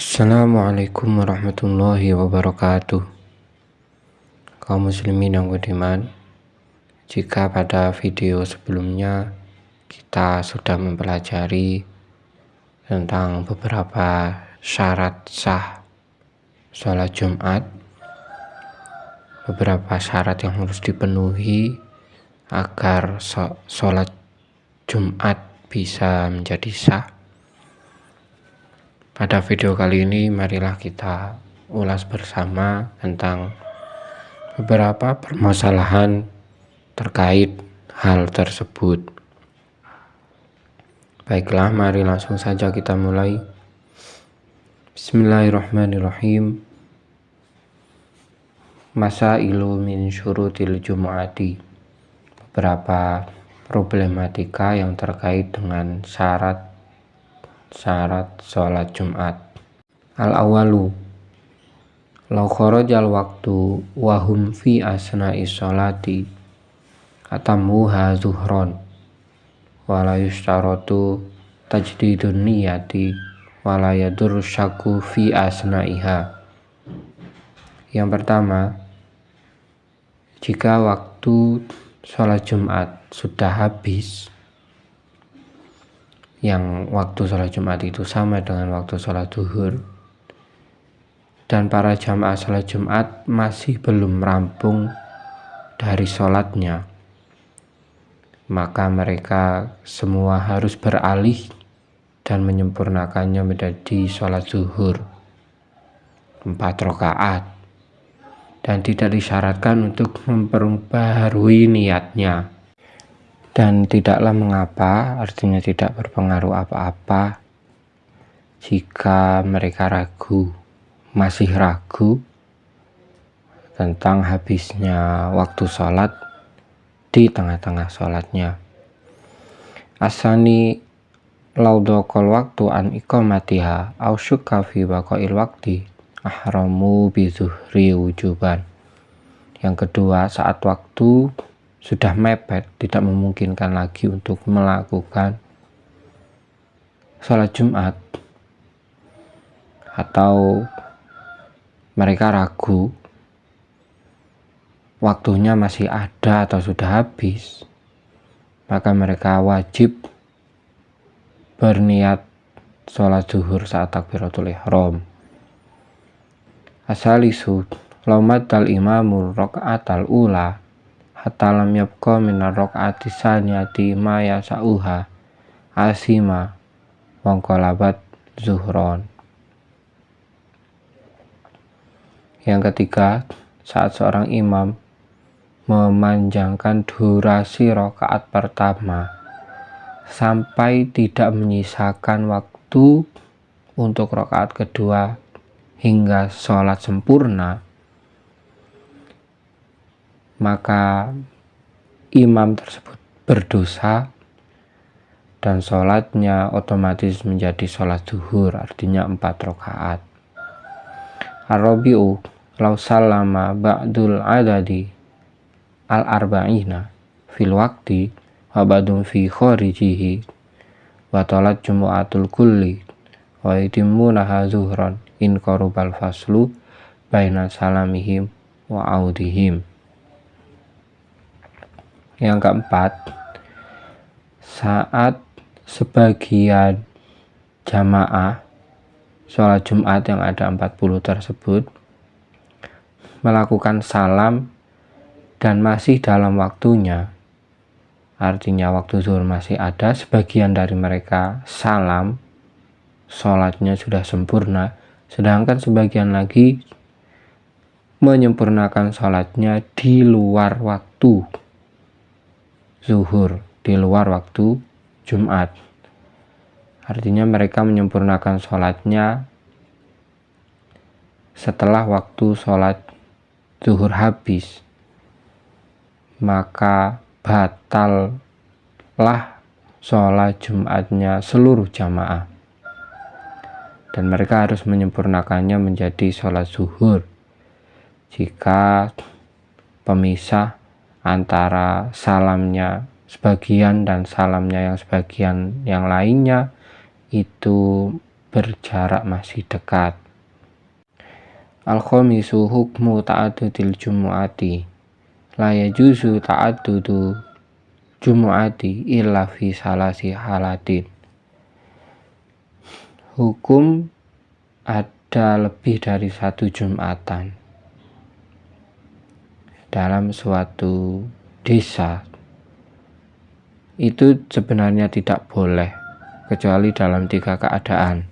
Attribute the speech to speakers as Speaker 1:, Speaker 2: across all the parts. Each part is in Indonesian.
Speaker 1: Assalamualaikum warahmatullahi wabarakatuh. Kaum muslimin yang budiman, jika pada video sebelumnya kita sudah mempelajari tentang beberapa syarat sah sholat Jumat, beberapa syarat yang harus dipenuhi agar sholat Jumat bisa menjadi sah. Pada video kali ini marilah kita ulas bersama tentang beberapa permasalahan terkait hal tersebut. Baiklah, mari langsung saja kita mulai. Bismillahirrahmanirrahim. Masailu min syurutil Jum'ati. Beberapa problematika yang terkait dengan syarat sholat Jumat. Al-awalu, law kharajal waktu wahum fi asna'i sholati atamuha zuhron wala yushtaratu tajdidun niyati wala yadur syaku fi asna'iha. Yang pertama, jika waktu sholat Jumat sudah habis, yang waktu sholat Jumat itu sama dengan waktu sholat zuhur, dan para jamaah sholat Jumat masih belum rampung dari sholatnya, maka mereka semua harus beralih dan menyempurnakannya menjadi sholat zuhur 4 rakaat, dan tidak disyaratkan untuk memperbarui niatnya. Dan tidaklah mengapa, artinya tidak berpengaruh apa-apa jika mereka masih ragu tentang habisnya waktu sholat di tengah-tengah sholatnya. Asani laudokol waktu an iqamatiha au syukka fi baqail waqti ahramu bi zuhri wujuban. Yang kedua, saat waktu sudah mepet, tidak memungkinkan lagi untuk melakukan sholat Jumat, atau mereka ragu waktunya masih ada atau sudah habis, maka mereka wajib berniat sholat zuhur saat takbiratul ihram. Asalisu laumatal imamur rokaatal ula hatta lam yabqa minar rakaati saniyati ma yasauha asima wangkolabat zuhron. Yang ketiga, saat seorang imam memanjangkan durasi rakaat pertama sampai tidak menyisakan waktu untuk rakaat kedua hingga sholat sempurna, maka imam tersebut berdosa dan sholatnya otomatis menjadi sholat zuhur, artinya 4 rakaat. Ar-rabi'u law sallama ba'dul adadi al-arba'ina fil waqti wa ba'dun fi kharijihi wa talat jumu'atul kulli wa yutimmunaha zuhran in qarubal faslu baina salamihim wa audihim. Yang keempat, saat sebagian jamaah sholat Jumat yang ada 40 tersebut melakukan salam dan masih dalam waktunya, artinya waktu zuhur masih ada, sebagian dari mereka salam, sholatnya sudah sempurna, sedangkan sebagian lagi menyempurnakan sholatnya di luar waktu zuhur, di luar waktu Jumat. Artinya mereka menyempurnakan sholatnya setelah waktu sholat zuhur habis, maka batallah sholat Jumatnya seluruh jamaah, dan mereka harus menyempurnakannya menjadi sholat zuhur. Jika pemisah antara salamnya sebagian dan salamnya yang sebagian yang lainnya itu berjarak masih dekat. Al-khamisu hukmu ta'addudil jumu'ati. La yajuzu ta'addudu jumu'ati illa fi salasi halatin. Hukum ada lebih dari satu Jumatan dalam suatu desa itu sebenarnya tidak boleh kecuali dalam 3 keadaan.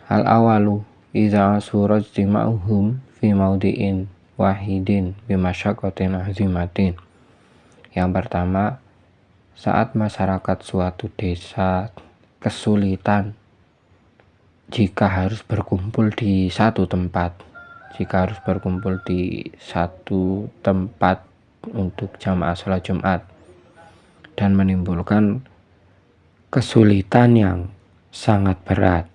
Speaker 1: Hal awalu idza suraj dima'uhum fi maudi'in wahidin bimasyaqqatin azimatin. Yang pertama, saat masyarakat suatu desa kesulitan jika harus berkumpul di satu tempat. Jika harus berkumpul di satu tempat untuk jamaah sholat Jumat dan menimbulkan kesulitan yang sangat berat.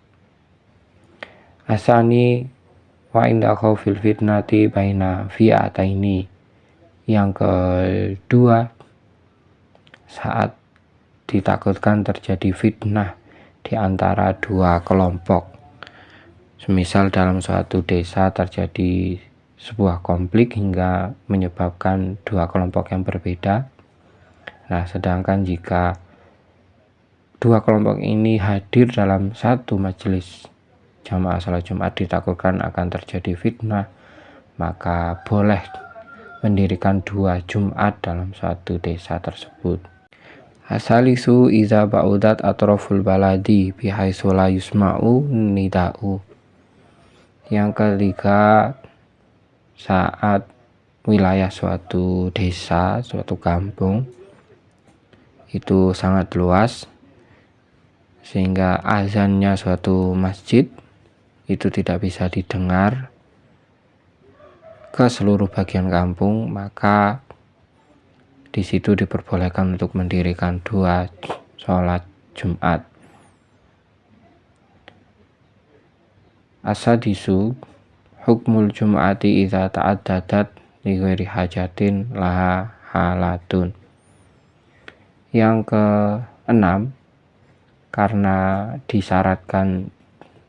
Speaker 1: Asani wa inda khawfil fitnati baina fi'ataini. Yang kedua, saat ditakutkan terjadi fitnah di antara 2 kelompok. Semisal dalam suatu desa terjadi sebuah konflik hingga menyebabkan 2 kelompok yang berbeda. Nah, sedangkan jika 2 kelompok ini hadir dalam satu majelis jamaah salat Jumat ditakutkan akan terjadi fitnah, maka boleh mendirikan 2 Jumat dalam suatu desa tersebut. Asalisu iza ba'udat atroful baladi bihaitsu la yusma'u nida'u. Yang ketiga, saat wilayah suatu desa, suatu kampung itu sangat luas sehingga azannya suatu masjid itu tidak bisa didengar ke seluruh bagian kampung, maka di situ diperbolehkan untuk mendirikan 2 sholat Jumat. Asadisu hukmul jum'ati idza ta'addadat li ghairi hajatin laha halatun. Yang keenam, karena disyaratkan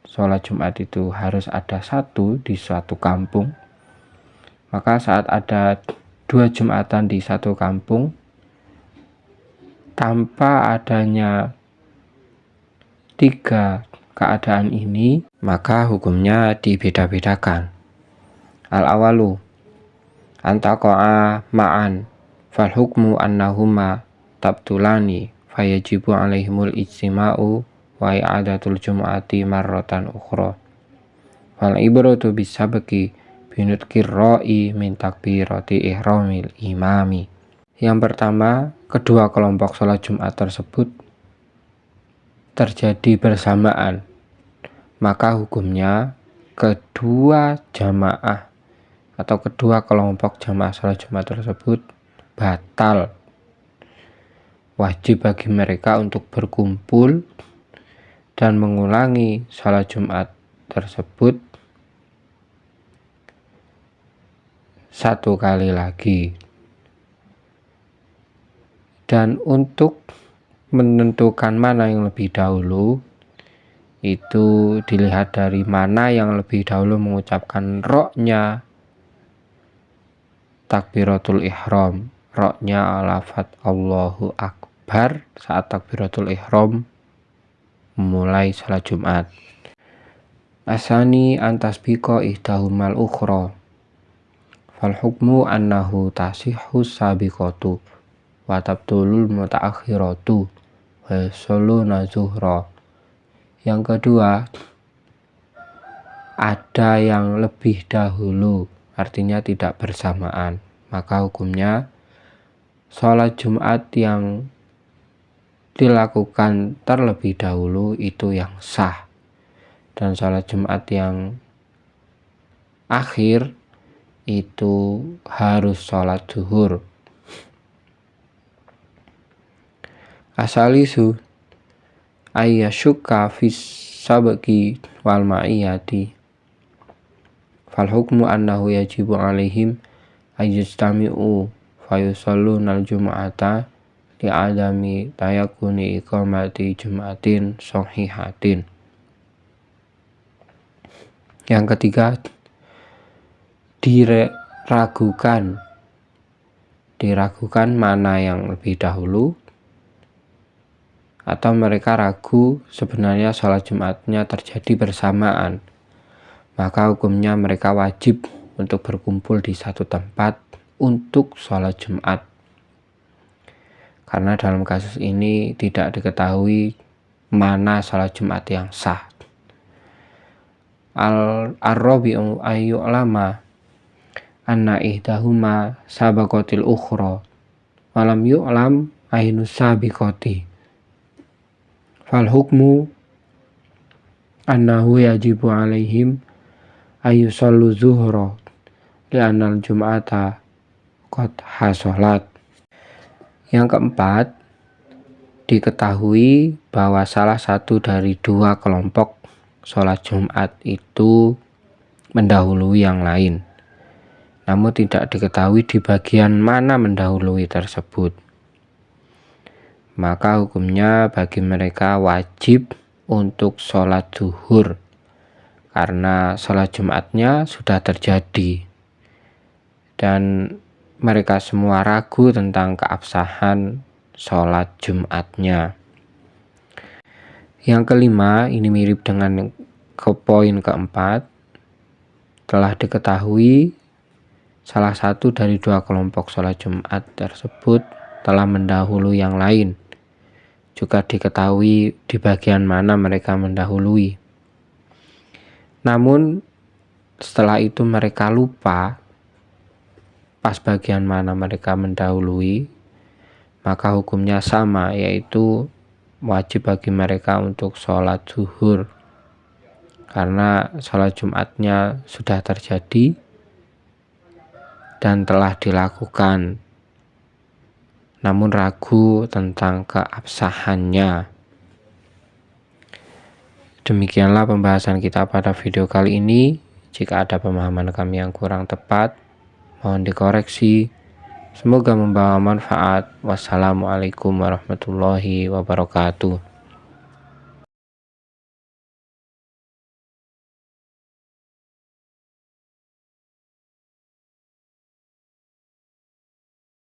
Speaker 1: sholat Jumat itu harus ada satu di suatu kampung, maka saat ada 2 Jumatan di satu kampung tanpa adanya 3 keadaan ini, maka hukumnya dibeda-bedakan. Al-awalu antaqa'a ma'an fal hukmu annahuma tabtulani fayajibu alaihimul ijtima'u wa i'adatul jumu'ati marratan ukhra. Fal ibratu bisabqi binutqir ra'i min takbirati ihramil imami. Yang pertama, kedua kelompok sholat Jumat tersebut terjadi bersamaan, maka hukumnya kedua jamaah atau kedua kelompok jamaah sholat Jumat tersebut batal. Wajib bagi mereka untuk berkumpul dan mengulangi sholat Jumat tersebut 1 kali lagi. Dan untuk menentukan mana yang lebih dahulu itu dilihat dari mana yang lebih dahulu mengucapkan roknya takbiratul ihram, roknya lafaz Allahu Akbar saat takbiratul ihram memulai salat Jumat. Asani antasbiqa ihdahumal ukhra. Fal hukmu annahu tasihhu sabiqatu wa tabtulul mutaakhiratu wa yusalluna zuhra. Yang kedua, ada yang lebih dahulu, artinya tidak bersamaan, maka hukumnya sholat Jumat yang dilakukan terlebih dahulu itu yang sah, dan sholat Jumat yang akhir itu harus sholat zuhur. Asalisu ayyasyukka fis sabqi wal ma'iyati. Fal hukmu annahu yajibu alaihim ayyustami'u fayusallunal jumu'ata li'adami tayakuni iqamati jum'atin sahihatin. Yang ketiga, diragukan mana yang lebih dahulu, atau mereka ragu sebenarnya sholat Jumatnya terjadi bersamaan, maka hukumnya mereka wajib untuk berkumpul di satu tempat untuk sholat Jumat. Karena dalam kasus ini tidak diketahui mana sholat Jumat yang sah. Ar-rabi'u ayyu'lama anna ihdahuma sabaqatil ukhra walam yu'lam ainu sabiqati fal hukmu annahu yajibu alaihim ayyusallu zuhra li'annal jum'ata qad hasolat. Yang keempat, diketahui bahwa salah satu dari dua kelompok sholat Jumat itu mendahului yang lain, namun tidak diketahui di bagian mana mendahului tersebut. Maka hukumnya bagi mereka wajib untuk sholat zuhur, karena sholat Jumatnya sudah terjadi dan mereka semua ragu tentang keabsahan sholat Jumatnya. Yang kelima, ini mirip dengan poin keempat. Telah diketahui salah satu dari dua kelompok sholat Jumat tersebut telah mendahului yang lain. Juga diketahui di bagian mana mereka mendahului. Namun setelah itu mereka lupa pas bagian mana mereka mendahului, maka hukumnya sama, yaitu wajib bagi mereka untuk sholat zuhur, karena sholat Jumatnya sudah terjadi dan telah dilakukan, namun ragu tentang keabsahannya. Demikianlah pembahasan kita pada video kali ini. Jika ada pemahaman kami yang kurang tepat, mohon dikoreksi. Semoga membawa manfaat. Wassalamualaikum warahmatullahi wabarakatuh.